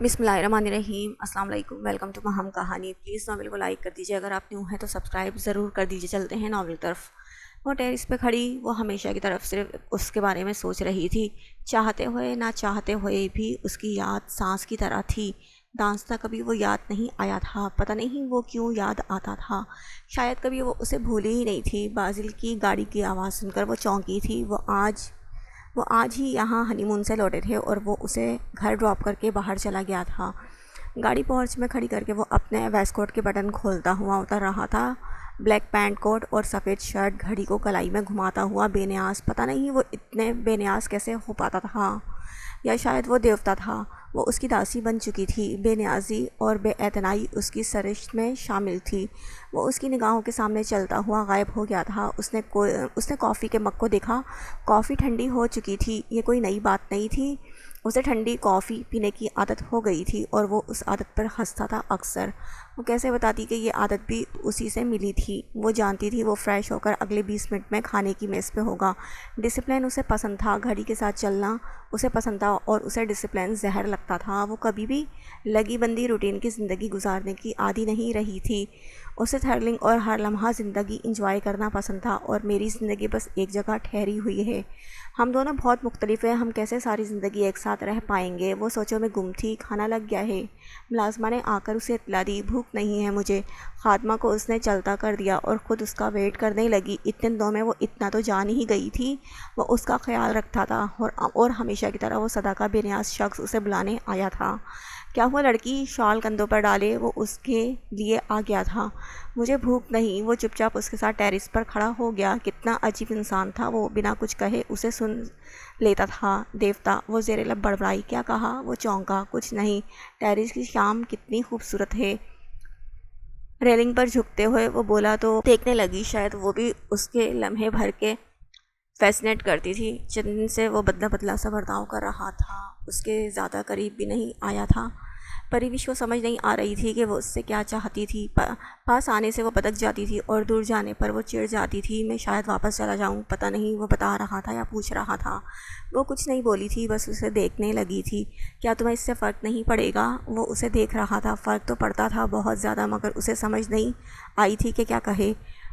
بسم اللہ الرحمن الرحیم۔ السلام علیکم، ویلکم ٹو مہم کہانی۔ پلیز ناول کو لائک کر دیجیے، اگر آپ نیو ہیں تو سبسکرائب ضرور کر دیجیے۔ چلتے ہیں ناول طرف۔ وہ ٹیرس پہ کھڑی وہ ہمیشہ کی طرف صرف اس کے بارے میں سوچ رہی تھی، چاہتے ہوئے نہ چاہتے ہوئے بھی اس کی یاد سانس کی طرح تھی۔ دانستہ کبھی وہ یاد نہیں آیا تھا، پتہ نہیں وہ کیوں یاد آتا تھا، شاید کبھی وہ اسے بھولی ہی نہیں تھی۔ بازل کی گاڑی کی آواز سن کر وہ چونکی تھی۔ وہ آج ہی یہاں ہنی مون سے لوٹے تھے اور وہ اسے گھر ڈراپ کر کے باہر چلا گیا تھا۔ گاڑی پورچ میں کھڑی کر کے وہ اپنے ویسٹ کوٹ کے بٹن کھولتا ہوا اتر رہا تھا۔ بلیک پینٹ کوٹ اور سفید شرٹ، گھڑی کو کلائی میں گھماتا ہوا بے نیاز، پتہ نہیں وہ اتنے بے نیاز کیسے ہو پاتا تھا، یا شاید وہ دیوتا تھا۔ وہ اس کی داسی بن چکی تھی۔ بے نیازی اور بے اعتنائی اس کی سرشت میں شامل تھی۔ وہ اس کی نگاہوں کے سامنے چلتا ہوا غائب ہو گیا تھا۔ اس نے کافی کے مگ کو دیکھا۔ کافی ٹھنڈی ہو چکی تھی۔ یہ کوئی نئی بات نہیں تھی، اسے ٹھنڈی کافی پینے کی عادت ہو گئی تھی اور وہ اس عادت پر ہنستا تھا اکثر۔ وہ کیسے بتاتی کہ یہ عادت بھی اسی سے ملی تھی؟ وہ جانتی تھی وہ فریش ہو کر اگلے 20 منٹ میں کھانے کی میز پہ ہوگا۔ ڈسپلن اسے پسند تھا، گھڑی کے ساتھ چلنا اسے پسند تھا اور اسے ڈسپلن زہر لگتا تھا۔ وہ کبھی بھی لگی بندی روٹین کی زندگی گزارنے کی عادی نہیں رہی تھی۔ اسے تھرلنگ اور ہر لمحہ زندگی انجوائے کرنا پسند تھا، اور میری زندگی بس ایک جگہ ٹھہری ہوئی ہے۔ ہم دونوں بہت مختلف ہیں، ہم کیسے ساری زندگی ایک ساتھ رہ پائیں گے؟ وہ سوچوں میں گم تھی۔ کھانا لگ گیا ہے، ملازمہ نے آ کر اسے اطلاع دی۔ بھوک نہیں ہے مجھے، خادمہ کو اس نے چلتا کر دیا اور خود اس کا ویٹ کرنے لگی۔ اتنے دنوں میں وہ اتنا تو جان ہی گئی تھی، وہ اس کا خیال رکھتا تھا اور ہمیشہ کی طرح وہ صدا کا بے نیاز شخص اسے بلانے آیا تھا۔ کیا ہوا لڑکی؟ شال کندھوں پر ڈالے وہ اس کے لیے آ گیا تھا۔ مجھے بھوک نہیں۔ وہ چپ چاپ اس کے ساتھ ٹیرس پر کھڑا ہو گیا۔ کتنا عجیب انسان تھا وہ، بنا کچھ کہے اسے سن لیتا تھا۔ دیوتا! وہ زیر لب بڑبڑائی۔ کیا کہا؟ وہ چونکا۔ کچھ نہیں۔ ٹیرس کی شام کتنی خوبصورت ہے۔ ریلنگ پر جھکتے ہوئے وہ بولا تو دیکھنے لگی، شاید وہ بھی اس کے لمحے بھر کے فیسنیٹ کرتی تھی۔ چند دن سے وہ بدلا بدلا سا برتاؤ کر رہا تھا، اس کے زیادہ قریب بھی نہیں آیا تھا۔ پریوش کو سمجھ نہیں آ رہی تھی کہ وہ اس سے کیا چاہتی تھی۔ پاس آنے سے وہ بدک جاتی تھی اور دور جانے پر وہ چڑ جاتی تھی۔ میں شاید واپس چلا جاؤں، پتہ نہیں وہ بتا رہا تھا یا پوچھ رہا تھا۔ وہ کچھ نہیں بولی تھی، بس اسے دیکھنے لگی تھی۔ کیا تمہیں اس سے فرق نہیں پڑے گا؟ وہ اسے دیکھ رہا تھا۔ فرق تو پڑتا تھا بہت زیادہ، مگر اسے سمجھ نہیں آئی تھی کہ کیا کہے۔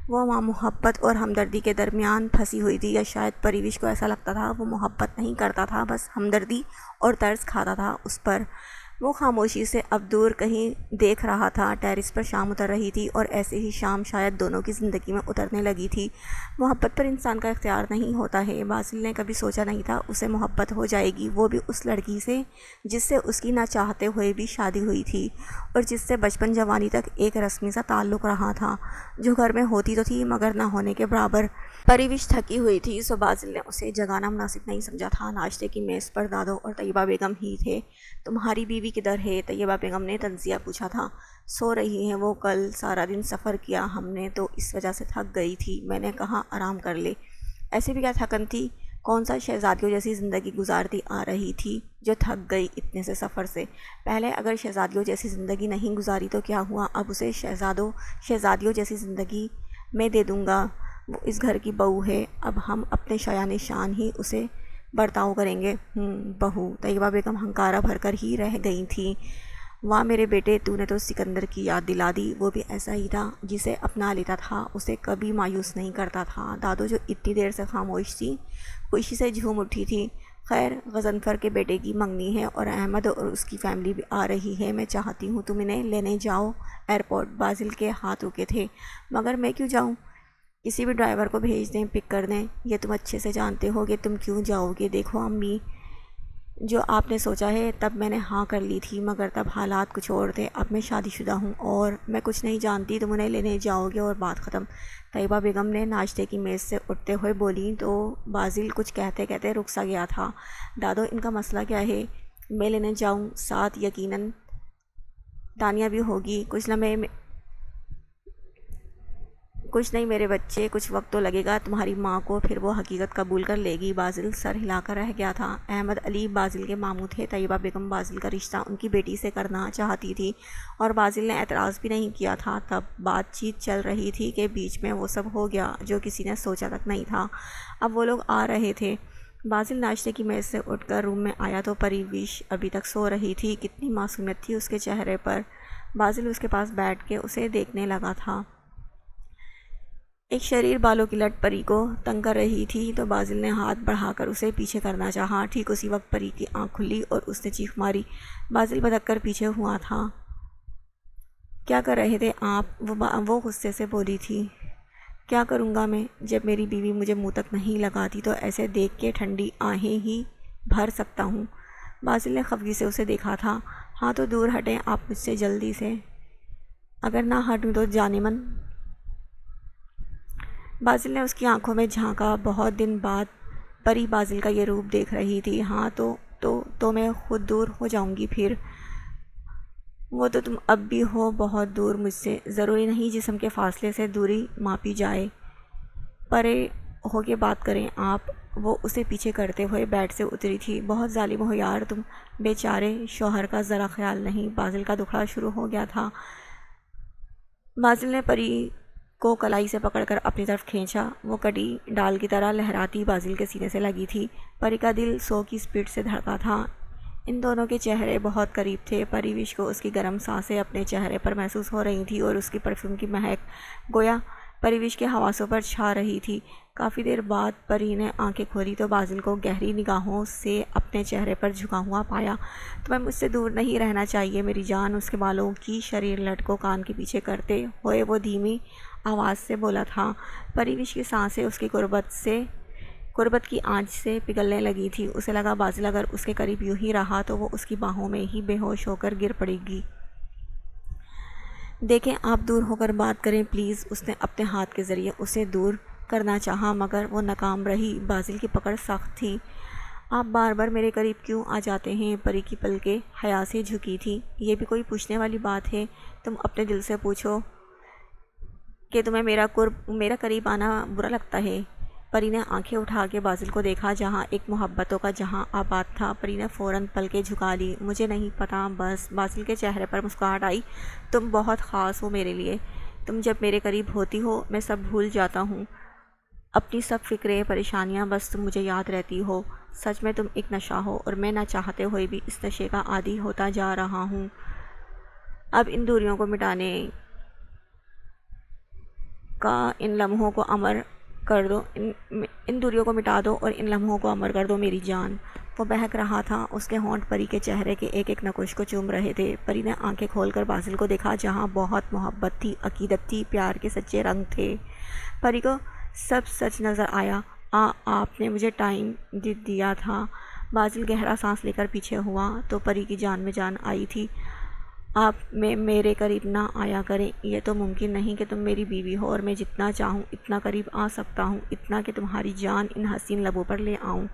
وہ ماں محبت اور ہمدردی کے درمیان پھنسی ہوئی تھی، یا شاید پریوش کو ایسا لگتا تھا وہ محبت نہیں کرتا تھا، بس ہمدردی اور ترس کھاتا تھا اس پر۔ وہ خاموشی سے اب دور کہیں دیکھ رہا تھا۔ ٹیرس پر شام اتر رہی تھی اور ایسے ہی شام شاید دونوں کی زندگی میں اترنے لگی تھی۔ محبت پر انسان کا اختیار نہیں ہوتا ہے۔ باسل نے کبھی سوچا نہیں تھا اسے محبت ہو جائے گی، وہ بھی اس لڑکی سے جس سے اس کی نہ چاہتے ہوئے بھی شادی ہوئی تھی اور جس سے بچپن جوانی تک ایک رسمی سا تعلق رہا تھا، جو گھر میں ہوتی تو تھی مگر نہ ہونے کے برابر۔ پریوش تھکی ہوئی تھی، سو باسل نے اسے جگانا مناسب نہیں سمجھا تھا۔ ناشتے کی میز پر دادو اور طیبہ بیگم ہی تھے۔ تمہاری بیوی کدھر ہے؟ طیبہ بیگم نے تنزیہ پوچھا تھا۔ سو رہی ہیں وہ، کل سارا دن سفر کیا ہم نے تو اس وجہ سے تھک گئی تھی، میں نے کہا آرام کر لے۔ ایسے بھی کیا تھکن تھی، کون سا شہزادیوں جیسی زندگی گزارتی آ رہی تھی جو تھک گئی اتنے سے سفر سے؟ پہلے اگر شہزادیوں جیسی زندگی نہیں گزاری تو کیا ہوا، اب اسے شہزادیوں جیسی زندگی میں دے دوں گا۔ وہ اس گھر کی بہو ہے، اب ہم اپنے شایان شان ہی اسے برتاؤ کریں گے۔ بہو؟ طیبہ بیگم ہنکارا بھر کر ہی رہ گئی تھیں۔ واہ میرے بیٹے، تو نے تو سکندر کی یاد دلا دی، وہ بھی ایسا ہی تھا، جسے اپنا لیتا تھا، اسے کبھی مایوس نہیں کرتا تھا۔ دادو جو اتنی دیر سے خاموش تھی، خوشی سے جھوم اٹھی تھی۔ خیر، غضنفر کے بیٹے کی منگنی ہے اور احمد اور اس کی فیملی بھی آ رہی ہے، میں چاہتی ہوں تم انہیں لینے جاؤ ایئرپورٹ۔ باسل کے ہاتھ رکے تھے۔ مگر میں کیوں جاؤں؟ کسی بھی ڈرائیور کو بھیج دیں، پک کر دیں۔ یہ تم اچھے سے جانتے ہو کہ تم کیوں جاؤ گے۔ دیکھو امی، جو آپ نے سوچا ہے تب میں نے ہاں کر لی تھی، مگر تب حالات کچھ اور تھے، اب میں شادی شدہ ہوں اور میں کچھ نہیں جانتی، تم انہیں لینے جاؤ گے اور بات ختم۔ طیبہ بیگم نے ناشتے کی میز سے اٹھتے ہوئے بولی تو باسل کچھ کہتے کہتے رک سا گیا تھا۔ دادو ان کا مسئلہ کیا ہے؟ میں لینے جاؤں، ساتھ یقیناً تانیہ بھی ہوگی۔ کچھ نہیں میرے بچے، کچھ وقت تو لگے گا تمہاری ماں کو، پھر وہ حقیقت قبول کر لے گی۔ باسل سر ہلا کر رہ گیا تھا۔ احمد علی باسل کے ماموں تھے۔ طیبہ بیگم باسل کا رشتہ ان کی بیٹی سے کرنا چاہتی تھی اور باسل نے اعتراض بھی نہیں کیا تھا۔ تب بات چیت چل رہی تھی کہ بیچ میں وہ سب ہو گیا جو کسی نے سوچا تک نہیں تھا۔ اب وہ لوگ آ رہے تھے۔ بازل ناشتے کی میز سے اٹھ کر روم میں آیا تو پریوش ابھی تک سو رہی تھی۔ کتنی معصومیت تھی اس کے چہرے پر۔ بازل اس کے پاس بیٹھ کے اسے دیکھنے لگا تھا۔ ایک شریر بالوں کی لٹ پری کو تنگ کر رہی تھی تو بازل نے ہاتھ بڑھا کر اسے پیچھے کرنا چاہا۔ ٹھیک اسی وقت پری کی آنکھ کھلی اور اس نے چیخ ماری۔ بازل بدک کر پیچھے ہوا تھا۔ کیا کر رہے تھے آپ؟ وہ غصے سے بولی تھی۔ کیا کروں گا میں؟ جب میری بیوی مجھے منہ تک نہیں لگاتی تو ایسے دیکھ کے ٹھنڈی آہیں ہی بھر سکتا ہوں۔ بازل نے خفگی سے اسے دیکھا تھا۔ ہاں تو دور ہٹیں آپ مجھ سے جلدی سے، اگر نہ ہٹوں تو جانے من۔ بازل نے اس کی آنکھوں میں جھانکا۔ بہت دن بعد پری بازل کا یہ روپ دیکھ رہی تھی۔ ہاں تو میں خود دور ہو جاؤں گی پھر۔ وہ تو تم اب بھی ہو بہت دور مجھ سے۔ ضروری نہیں جسم کے فاصلے سے دوری ماپی جائے، پرے ہو کے بات کریں آپ۔ وہ اسے پیچھے کرتے ہوئے بیڈ سے اتری تھی۔ بہت ظالم ہو یار تم، بیچارے شوہر کا ذرا خیال نہیں۔ بازل کا دکھڑا شروع ہو گیا تھا۔ بازل نے پری کو کلائی سے پکڑ کر اپنی طرف کھینچا۔ وہ کٹی ڈال کی طرح لہراتی بازل کے سینے سے لگی تھی۔ پری کا دل 100 کی سپیڈ سے دھڑکا تھا۔ ان دونوں کے چہرے بہت قریب تھے۔ پریوش کو اس کی گرم سانسیں اپنے چہرے پر محسوس ہو رہی تھیں اور اس کی پرفیوم کی مہک گویا پریوش کے حواسوں پر چھا رہی تھی۔ کافی دیر بعد پری نے آنکھیں کھولی تو بازل کو گہری نگاہوں سے اپنے چہرے پر جھکا ہوا پایا۔ تمہیں مجھ سے دور نہیں رہنا چاہیے میری جان۔ اس کے بالوں کی شریر لٹ کو کان کے پیچھے کرتے ہوئے وہ دھیمی آواز سے بولا تھا۔ پریوش کی سانسیں اس کی قربت کی آنچ سے پگھلنے لگی تھی۔ اسے لگا بازل اگر اس کے قریب یوں ہی رہا تو وہ اس کی باہوں میں ہی بے ہوش ہو کر گر پڑے گی۔ دیکھیں آپ دور ہو کر بات کریں پلیز۔ اس نے اپنے ہاتھ کے ذریعے اسے دور کرنا چاہا مگر وہ ناکام رہی۔ بازل کی پکڑ سخت تھی۔ آپ بار بار میرے قریب کیوں آ جاتے ہیں؟ پری کی پلکیں حیا سے جھکی تھی۔ یہ بھی کوئی پوچھنے والی بات ہے؟ تم اپنے دل سے پوچھو کہ تمہیں میرا قریب آنا برا لگتا ہے۔ پری نے آنکھیں اٹھا کے بازل کو دیکھا جہاں ایک محبتوں کا جہاں آباد تھا۔ پری نے فوراً پلکیں جھکا لی۔ مجھے نہیں پتا بس۔ بازل کے چہرے پر مسکراہٹ آئی۔ تم بہت خاص ہو میرے لیے۔ تم جب میرے قریب ہوتی ہو میں سب بھول جاتا ہوں، اپنی سب فکریں پریشانیاں، بس تم مجھے یاد رہتی ہو۔ سچ میں تم ایک نشہ ہو اور میں نہ چاہتے ہوئے بھی اس نشے کا عادی ہوتا جا رہا ہوں۔ اب ان دوریوں کو مٹانے کا ان لمحوں کو امر کر دو، ان دوریوں کو مٹا دو اور ان لمحوں کو امر کر دو میری جان۔ وہ بہک رہا تھا۔ اس کے ہونٹ پری کے چہرے کے ایک ایک نقوش کو چوم رہے تھے۔ پری نے آنکھیں کھول کر بازل کو دیکھا جہاں بہت محبت تھی، عقیدت تھی، پیار کے سچے رنگ تھے۔ پری کو سب سچ نظر آیا۔ آپ نے مجھے ٹائم دیا تھا۔ بازل گہرا سانس لے کر پیچھے ہوا تو پری کی جان میں جان آئی تھی۔ آپ میرے قریب نہ آیا کریں، یہ تو ممکن نہیں کہ تم میری بیوی ہو اور میں جتنا چاہوں اتنا قریب آ سکتا ہوں، اتنا کہ تمہاری جان ان حسین لبوں پر لے آؤں۔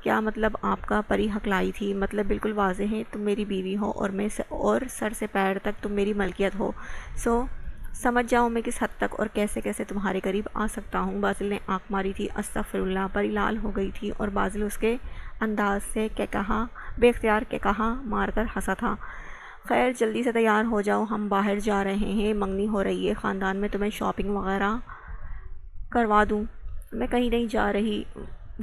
کیا مطلب آپ کا؟ پری ہکلائی تھی۔ مطلب بالکل واضح ہے، تم میری بیوی ہو اور سر سے پیر تک تم میری ملکیت ہو۔ سمجھ جاؤ میں کس حد تک اور کیسے تمہارے قریب آ سکتا ہوں۔ بازل نے آنکھ ماری تھی۔ استغفراللہ۔ پری لال ہو گئی تھی اور بازل اس کے انداز سے بے اختیار کہا مار کر ہنسا تھا۔ خیر جلدی سے تیار ہو جاؤ، ہم باہر جا رہے ہیں، منگنی ہو رہی ہے، خاندان میں تمہیں شاپنگ وغیرہ کروا دوں۔ میں کہیں نہیں جا رہی،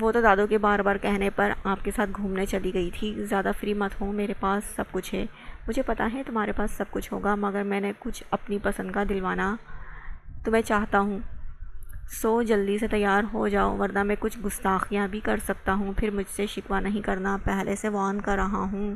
وہ تو دادو کے بار بار کہنے پر آپ کے ساتھ گھومنے چلی گئی تھی۔ زیادہ فری مت ہو، میرے پاس سب کچھ ہے۔ مجھے پتا ہے تمہارے پاس سب کچھ ہوگا مگر میں نے کچھ اپنی پسند کا دلوانا تمہیں چاہتا ہوں۔ جلدی سے تیار ہو جاؤ ورنہ میں کچھ گستاخیاں بھی کر سکتا ہوں، پھر مجھ سے شکوہ نہیں کرنا، پہلے سے وارن کر رہا ہوں۔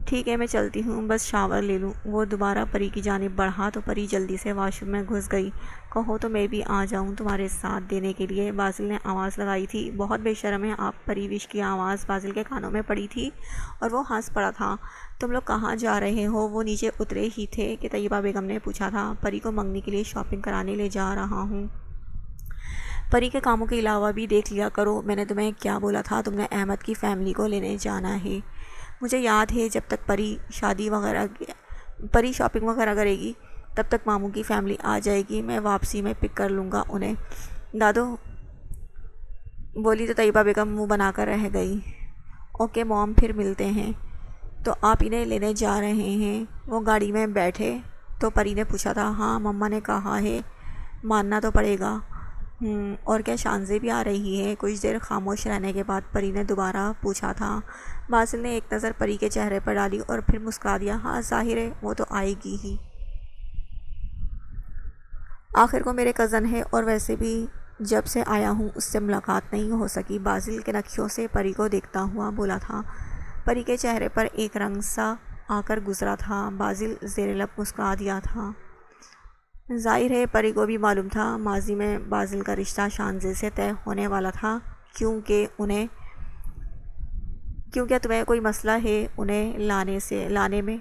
ٹھیک ہے میں چلتی ہوں، بس شاور لے لوں۔ وہ دوبارہ پری کی جانب بڑھا تو پری جلدی سے واش روم میں گھس گئی۔ کہو تو میں بھی آ جاؤں تمہارے ساتھ دینے کے لیے، بازل نے آواز لگائی تھی۔ بہت بے شرم ہے آپ۔ پریوش کی آواز بازل کے کانوں میں پڑی تھی اور وہ ہنس پڑا تھا۔ تم لوگ کہاں جا رہے ہو؟ وہ نیچے اترے ہی تھے کہ طیبہ بیگم نے پوچھا تھا۔ پری کو منگنی کے لیے شاپنگ کرانے لے جا رہا ہوں۔ پری کے کاموں کے علاوہ بھی دیکھ لیا کرو۔ میں نے تمہیں کیا بولا تھا؟ تم نے احمد کی فیملی کو لینے جانا ہے۔ مجھے یاد ہے جب تک پری شاپنگ وغیرہ کرے گی تب تک ماموں کی فیملی آ جائے گی، میں واپسی میں پک کر لوں گا انہیں۔ دادو بولی تو طیبہ بیگم منہ بنا کر رہ گئی۔ اوکے موم، پھر ملتے ہیں۔ تو آپ انہیں لینے جا رہے ہیں؟ وہ گاڑی میں بیٹھے تو پری نے پوچھا تھا۔ ہاں مما نے کہا ہے، ماننا تو پڑے گا۔ اور کیا شانزے بھی آ رہی ہے؟ کچھ دیر خاموش رہنے کے بعد پری نے دوبارہ پوچھا تھا۔ باسل نے ایک نظر پری کے چہرے پر ڈالی اور پھر مسکرا دیا۔ ہاں ظاہر ہے وہ تو آئے گی ہی، آخر کو میرے کزن ہے، اور ویسے بھی جب سے آیا ہوں اس سے ملاقات نہیں ہو سکی۔ باسل کے نکھیوں سے پری کو دیکھتا ہوا بولا تھا۔ پری کے چہرے پر ایک رنگ سا آ کر گزرا تھا۔ باسل زیر لب مسکرا دیا تھا۔ ظاہر ہے پری کو بھی معلوم تھا ماضی میں باسل کا رشتہ شانزے سے طے ہونے والا تھا۔ کیونکہ تمہیں کوئی مسئلہ ہے انہیں لانے میں،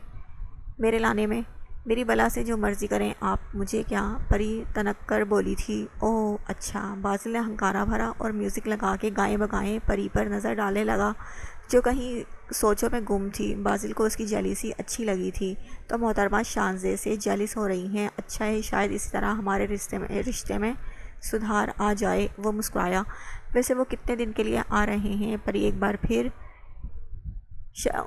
میرے لانے میں؟ میری بلا سے جو مرضی کریں آپ، مجھے کیا؟ پری تنک کر بولی تھی۔ اوہ اچھا۔ باسل نے ہنکارا بھرا اور میوزک لگا کے گائیں بگائیں پری پر نظر ڈالنے لگا، جو کہیں سوچوں میں گم تھی۔ باسل کو اس کی جیلیسی اچھی لگی تھی۔ تو محترمہ شانزے سے جیلس ہو رہی ہیں؟ اچھا ہے، شاید اسی طرح ہمارے رشتے میں سدھار آ جائے۔ وہ مسکرایا۔ ویسے وہ کتنے دن کے لیے آ رہے ہیں؟ پری ایک بار پھر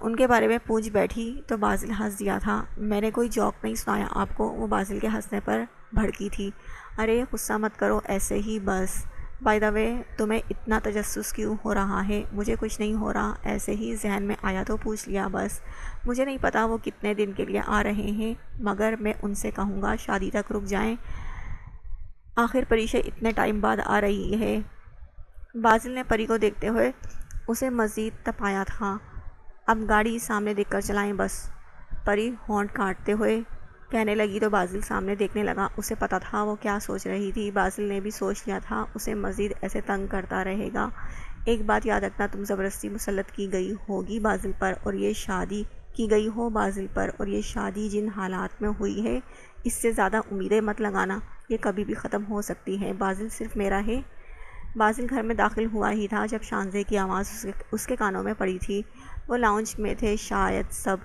ان کے بارے میں پوچھ بیٹھی تو باسل ہنس دیا تھا۔ میں نے کوئی جوک نہیں سنایا آپ کو؟ وہ باسل کے ہنسنے پر بھڑکی تھی۔ ارے غصہ مت کرو، ایسے ہی بس۔ بائی دا وے تمہیں اتنا تجسس کیوں ہو رہا ہے؟ مجھے کچھ نہیں ہو رہا، ایسے ہی ذہن میں آیا تو پوچھ لیا بس۔ مجھے نہیں پتا وہ کتنے دن کے لیے آ رہے ہیں، مگر میں ان سے کہوں گا شادی تک رک جائیں۔ آخر پریشا اتنے ٹائم بعد آ رہی ہے۔ باسل نے پری کو دیکھتے ہوئے اسے مزید تپایا تھا۔ اب گاڑی سامنے دیکھ کر چلائیں بس، پری ہونٹ کاٹتے ہوئے کہنے لگی تو باسل سامنے دیکھنے لگا۔ اسے پتا تھا وہ کیا سوچ رہی تھی۔ باسل نے بھی سوچ لیا تھا اسے مزید ایسے تنگ کرتا رہے گا۔ ایک بات یاد رکھنا، تم زبردستی مسلط کی گئی ہوگی باسل پر، اور یہ شادی جن حالات میں ہوئی ہے، اس سے زیادہ امیدیں مت لگانا، یہ کبھی بھی ختم ہو سکتی ہے۔ باسل صرف میرا ہے۔ باسل گھر میں داخل ہوا ہی تھا جب شانزے کی آواز اس کے کانوں میں پڑی تھی۔ وہ لاؤنج میں تھے شاید سب۔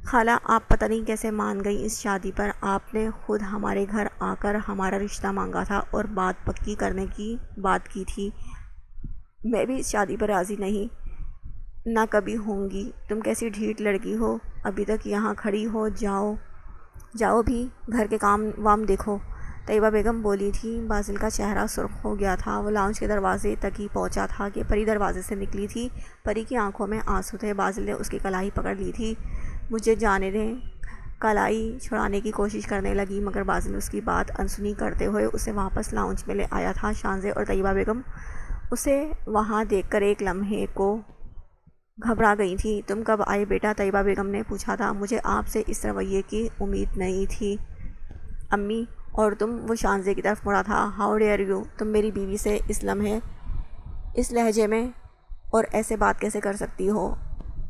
خالہ آپ پتہ نہیں کیسے مان گئی اس شادی پر؟ آپ نے خود ہمارے گھر آ کر ہمارا رشتہ مانگا تھا اور بات پکی کرنے کی بات کی تھی۔ میں بھی اس شادی پر راضی نہیں، نہ کبھی ہوں گی۔ تم کیسی ڈھیٹ لڑکی ہو، ابھی تک یہاں کھڑی ہو، جاؤ بھی گھر کے کام وام دیکھو، طیبہ بیگم بولی تھی۔ باسل کا چہرہ سرخ ہو گیا تھا۔ وہ لاؤنج کے دروازے تک ہی پہنچا تھا کہ پری دروازے سے نکلی تھی۔ پری کی آنکھوں میں آنسو تھے۔ باسل نے اس کی کلائی پکڑ لی تھی۔ مجھے جانے دیں، کلائی چھڑانے کی کوشش کرنے لگی، مگر باسل اس کی بات انسنی کرتے ہوئے اسے واپس لاؤنج میں لے آیا تھا۔ شانزے اور طیبہ بیگم اسے وہاں دیکھ کر ایک لمحے کو گھبرا گئی تھی۔ تم کب آئے بیٹا؟ طیبہ بیگم نے پوچھا تھا۔ مجھے آپ سے اس رویے کی امید نہیں تھی امی۔ اور تم؟ وہ شانزے کی طرف مڑا تھا۔ ہاؤ ڈیئر یو، تم میری بیوی سے اس لمحے اس لہجے میں اور ایسے بات کیسے کر سکتی ہو؟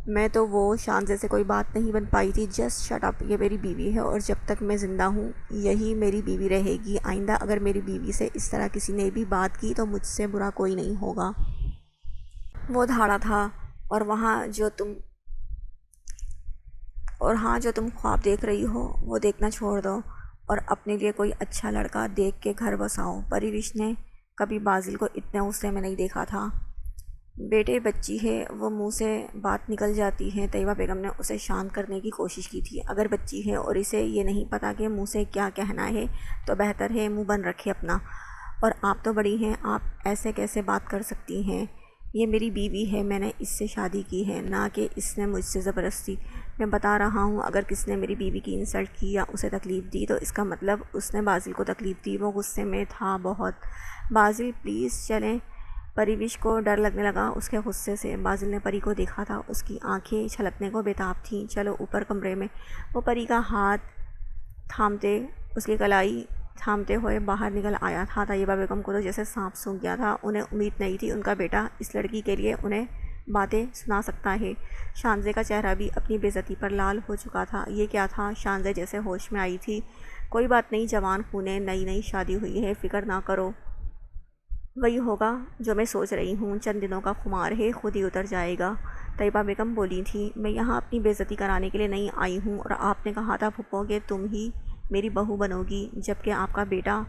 میں تو وہ شانزے سے کوئی بات نہیں بن پائی تھی۔ جسٹ شٹ اپ، یہ میری بیوی ہے اور جب تک میں زندہ ہوں یہی میری بیوی رہے گی۔ آئندہ اگر میری بیوی سے اس طرح کسی نے بھی بات کی تو مجھ سے برا کوئی نہیں ہوگا۔ وہ دھاڑا تھا، اور ہاں جو تم خواب دیکھ رہی ہو وہ دیکھنا چھوڑ دو اور اپنے لیے کوئی اچھا لڑکا دیکھ کے گھر بساؤ۔ پریوش نے کبھی باسل کو اتنے غصے میں نہیں دیکھا تھا۔ بیٹے بچی ہے، وہ منہ سے بات نکل جاتی ہے۔ طیبہ بیگم نے اسے شانت کرنے کی کوشش کی تھی۔ اگر بچی ہے اور اسے یہ نہیں پتا کہ منہ سے کیا کہنا ہے تو بہتر ہے منہ بند رکھے اپنا۔ اور آپ تو بڑی ہیں، آپ ایسے کیسے بات کر سکتی ہیں؟ یہ میری بیوی ہے، میں نے اس سے شادی کی ہے، نہ کہ اس نے مجھ سے زبردستی۔ میں بتا رہا ہوں اگر کس نے میری بیوی کی انسلٹ کی یا اسے تکلیف دی تو اس کا مطلب اس نے باسل کو تکلیف دی۔ وہ غصے میں تھا بہت۔ باسل پلیز چلیں۔ پریوش کو ڈر لگنے لگا اس کے غصے سے۔ باسل نے پری کو دیکھا تھا، اس کی آنکھیں چھلکنے کو بےتاب تھیں۔ چلو اوپر کمرے میں۔ وہ پری کا ہاتھ تھامتے اس کی کلائی تھامتے ہوئے باہر نکل آیا تھا۔ طیبہ بیگم کو تو جیسے سانپ سونگھ گیا تھا۔ انہیں امید نہیں تھی ان کا بیٹا اس لڑکی کے لیے انہیں باتیں سنا سکتا ہے۔ شانزے کا چہرہ بھی اپنی بے عزتی پر لال ہو چکا تھا۔ یہ کیا تھا؟ شانزے جیسے ہوش میں آئی تھی۔ کوئی بات نہیں، جوان خونے، نئی شادی ہوئی ہے، فکر نہ کرو، وہی ہوگا جو میں سوچ رہی ہوں، چند دنوں کا خمار ہے، خود ہی اتر جائے گا۔ طیبہ بیگم بولی تھی۔ میں یہاں اپنی بے عزتی کرانے کے لیے نہیں آئی ہوں، اور آپ نے کہا تھا پھپھو کہ تم ہی میری بہو بنو گی، جبکہ آپ کا بیٹا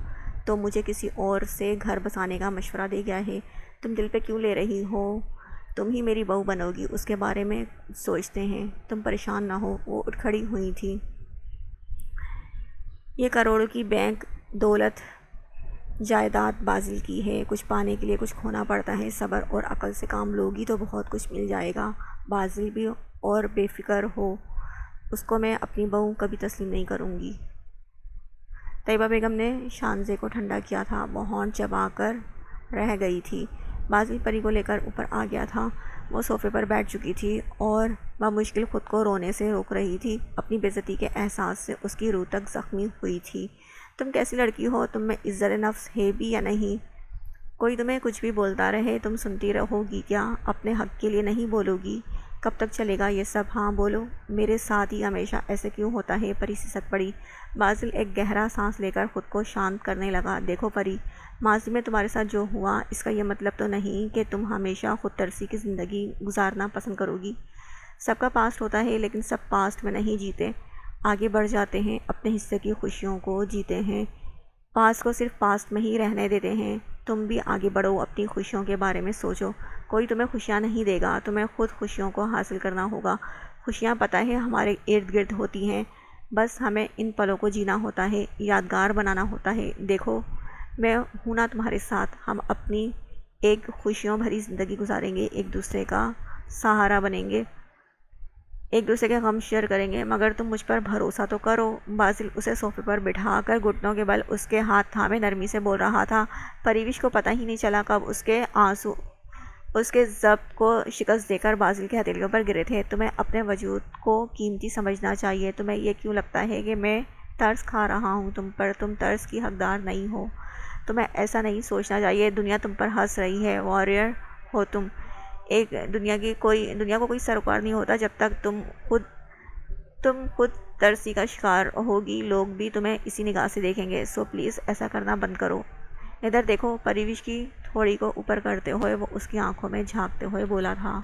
تو مجھے کسی اور سے گھر بسانے کا مشورہ دے گیا ہے۔ تم دل پہ کیوں لے رہی ہو؟ تم ہی میری بہو بنو گی، اس کے بارے میں سوچتے ہیں، تم پریشان نہ ہو۔ وہ اٹھ کھڑی ہوئی تھی۔ یہ کروڑوں کی بینک دولت جائیداد بازل کی ہے، کچھ پانے کے لیے کچھ کھونا پڑتا ہے، صبر اور عقل سے کام لوگی تو بہت کچھ مل جائے گا۔ بازل بھی اور بے فکر ہو، اس کو میں اپنی بہو کبھی تسلیم نہیں کروں گی۔ طیبہ بیگم نے شانزے کو ٹھنڈا کیا تھا، وہ ہونٹ چبا کر رہ گئی تھی۔ بازل پری کو لے کر اوپر آ گیا تھا، وہ صوفے پر بیٹھ چکی تھی اور بمشکل خود کو رونے سے روک رہی تھی، اپنی بے عزتی کے احساس سے اس کی روح تک زخمی ہوئی تھی۔ تم کیسی لڑکی ہو؟ تم میں عزت نفس ہے بھی یا نہیں؟ کوئی تمہیں کچھ بھی بولتا رہے تم سنتی رہو گی کیا؟ اپنے حق کے لیے نہیں بولو گی؟ کب تک چلے گا یہ سب؟ ہاں بولو، میرے ساتھ ہی ہمیشہ ایسے کیوں ہوتا ہے؟ پری سسک پڑی۔ بازل ایک گہرا سانس لے کر خود کو شانت کرنے لگا۔ دیکھو پری، ماضی میں تمہارے ساتھ جو ہوا اس کا یہ مطلب تو نہیں کہ تم ہمیشہ خود ترسی کی زندگی گزارنا پسند کرو گی۔ سب کا پاسٹ ہوتا ہے لیکن سب پاسٹ میں نہیں جیتے، آگے بڑھ جاتے ہیں، اپنے حصے کی خوشیوں کو جیتے ہیں، پاسٹ کو صرف پاسٹ میں ہی رہنے دیتے ہیں۔ تم بھی آگے بڑھو، اپنی خوشیوں کے بارے میں سوچو۔ کوئی تمہیں خوشیاں نہیں دے گا، تمہیں خود خوشیوں کو حاصل کرنا ہوگا۔ خوشیاں پتہ ہے ہمارے ارد گرد ہوتی ہیں، بس ہمیں ان پلوں کو جینا ہوتا ہے، یادگار بنانا ہوتا ہے۔ دیکھو میں ہوں نا تمہارے ساتھ، ہم اپنی ایک خوشیوں بھری زندگی گزاریں گے، ایک دوسرے کا سہارا بنیں گے، ایک دوسرے کے غم شیئر کریں گے، مگر تم مجھ پر بھروسہ تو کرو۔ بازل اسے صوفے پر بٹھا کر گھٹنوں کے بل اس کے ہاتھ تھامے نرمی سے بول رہا تھا۔ پریوش کو پتہ ہی نہیں چلا کب اس کے آنسو اس کے ضبط کو شکست دے کر بازل کی ہتھیلیوں پر گرے تھے۔ تمہیں اپنے وجود کو قیمتی سمجھنا چاہیے۔ تمہیں یہ کیوں لگتا ہے کہ میں ترس کھا رہا ہوں تم پر؟ تم ترس کی حقدار نہیں ہو، تمہیں ایسا نہیں سوچنا چاہیے۔ دنیا تم پر ہنس رہی ہے، وارئر ہو تم۔ ایک دنیا کو کوئی سروکار نہیں ہوتا جب تک تم خود ترسی کا شکار ہوگی، لوگ بھی تمہیں اسی نگاہ سے دیکھیں گے۔ سو پلیز ایسا کرنا بند کرو۔ ادھر دیکھو، پریوش کی تھوڑی کو اوپر کرتے ہوئے وہ اس کی آنکھوں میں جھانکتے ہوئے بولا تھا۔